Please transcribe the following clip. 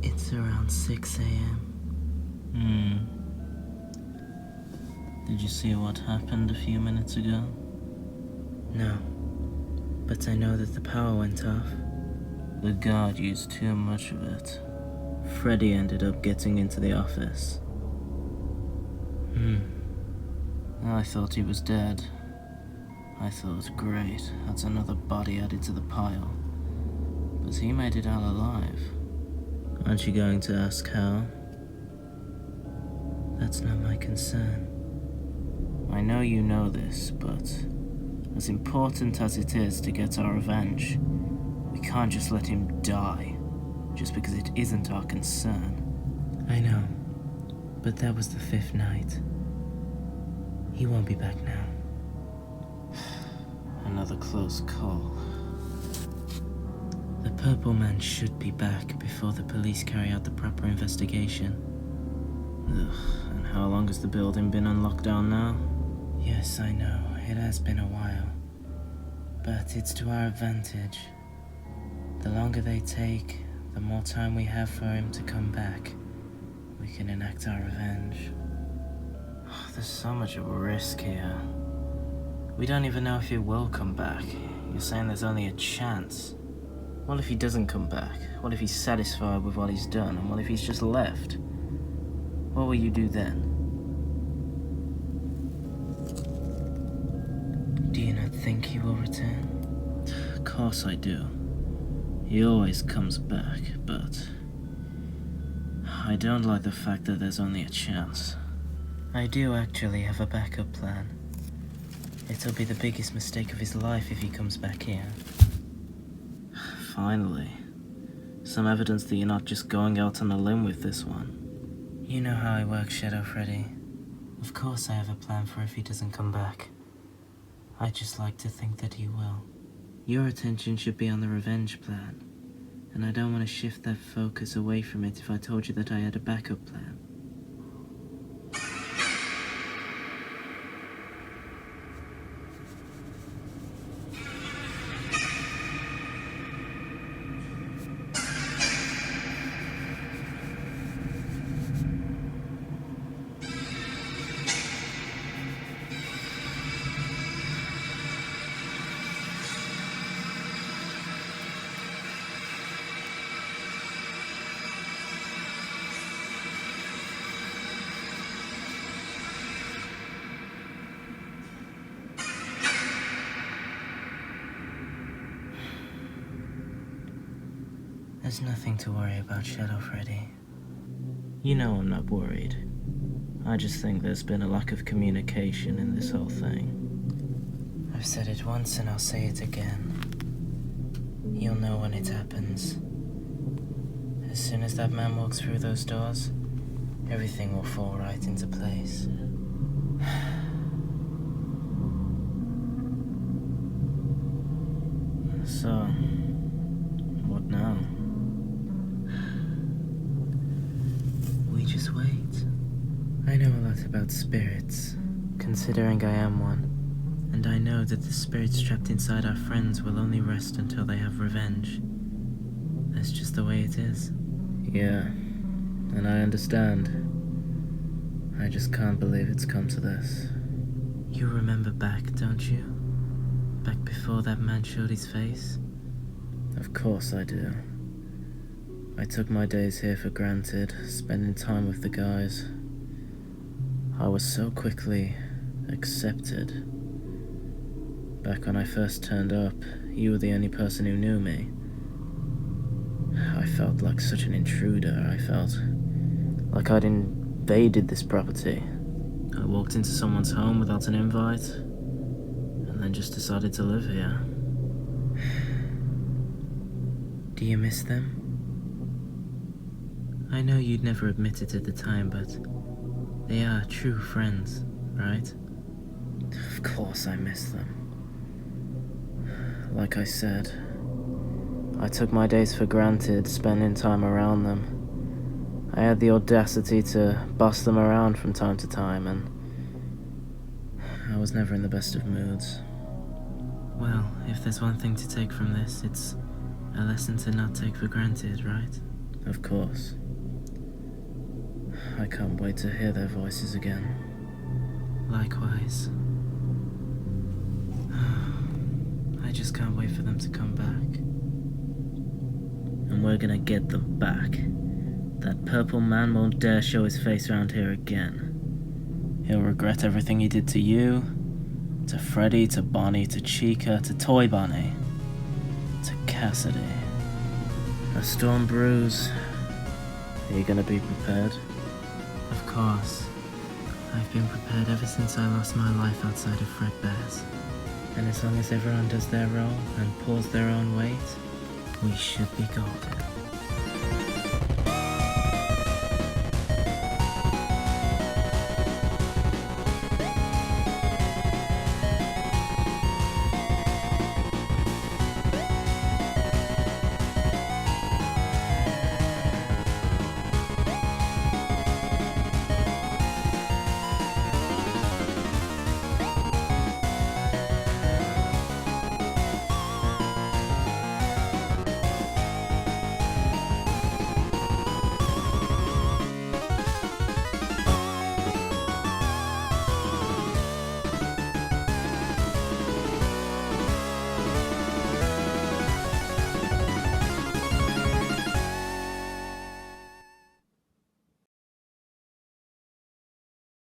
It's around 6 a.m. Did you see what happened a few minutes ago? No, but I know that the power went off. The guard used too much of it. Freddy ended up getting into the office. I thought he was dead. I thought, great, that's another body added to the pile. But he made it out alive. Aren't you going to ask how? That's not my concern. I know you know this, but as important as it is to get our revenge, we can't just let him die, just because it isn't our concern. I know, but that was the 5th night. He won't be back now. Another close call. The Purple Man should be back before the police carry out the proper investigation. Ugh, and how long has the building been on lockdown now? Yes, I know, it has been a while. But it's to our advantage. The longer they take, the more time we have for him to come back. We can enact our revenge. There's so much risk here. We don't even know if he will come back. You're saying there's only a chance. What if he doesn't come back? What if he's satisfied with what he's done? And what if he's just left? What will you do then? Do you not think he will return? Of course I do. He always comes back, but I don't like the fact that there's only a chance. I do actually have a backup plan. It'll be the biggest mistake of his life if he comes back here. Finally. Some evidence that you're not just going out on a limb with this one. You know how I work, Shadow Freddy. Of course I have a plan for if he doesn't come back. I just like to think that he will. Your attention should be on the revenge plan, and I don't want to shift that focus away from it if I told you that I had a backup plan. There's nothing to worry about, Shadow Freddy. You know I'm not worried. I just think there's been a lack of communication in this whole thing. I've said it once and I'll say it again. You'll know when it happens. As soon as that man walks through those doors, everything will fall right into place. So, what now? We just wait. I know a lot about spirits, considering I am one. And I know that the spirits trapped inside our friends will only rest until they have revenge. That's just the way it is. Yeah, and I understand. I just can't believe it's come to this. You remember back, don't you? Back before that man showed his face? Of course I do. I took my days here for granted, spending time with the guys. I was so quickly accepted. Back when I first turned up, you were the only person who knew me. I felt like such an intruder. I felt like I'd invaded this property. I walked into someone's home without an invite, and then just decided to live here. Do you miss them? I know you'd never admit it at the time, but they are true friends, right? Of course I miss them. Like I said, I took my days for granted, spending time around them. I had the audacity to boss them around from time to time, and I was never in the best of moods. Well, if there's one thing to take from this, it's a lesson to not take for granted, right? Of course. I can't wait to hear their voices again. Likewise. I just can't wait for them to come back. And we're gonna get them back. That purple man won't dare show his face around here again. He'll regret everything he did to you, to Freddy, to Bonnie, to Chica, to Toy Bonnie, to Cassidy. A storm brews. Are you gonna be prepared? Of course. I've been prepared ever since I lost my life outside of Fredbear's. And as long as everyone does their role and pulls their own weight, we should be golden.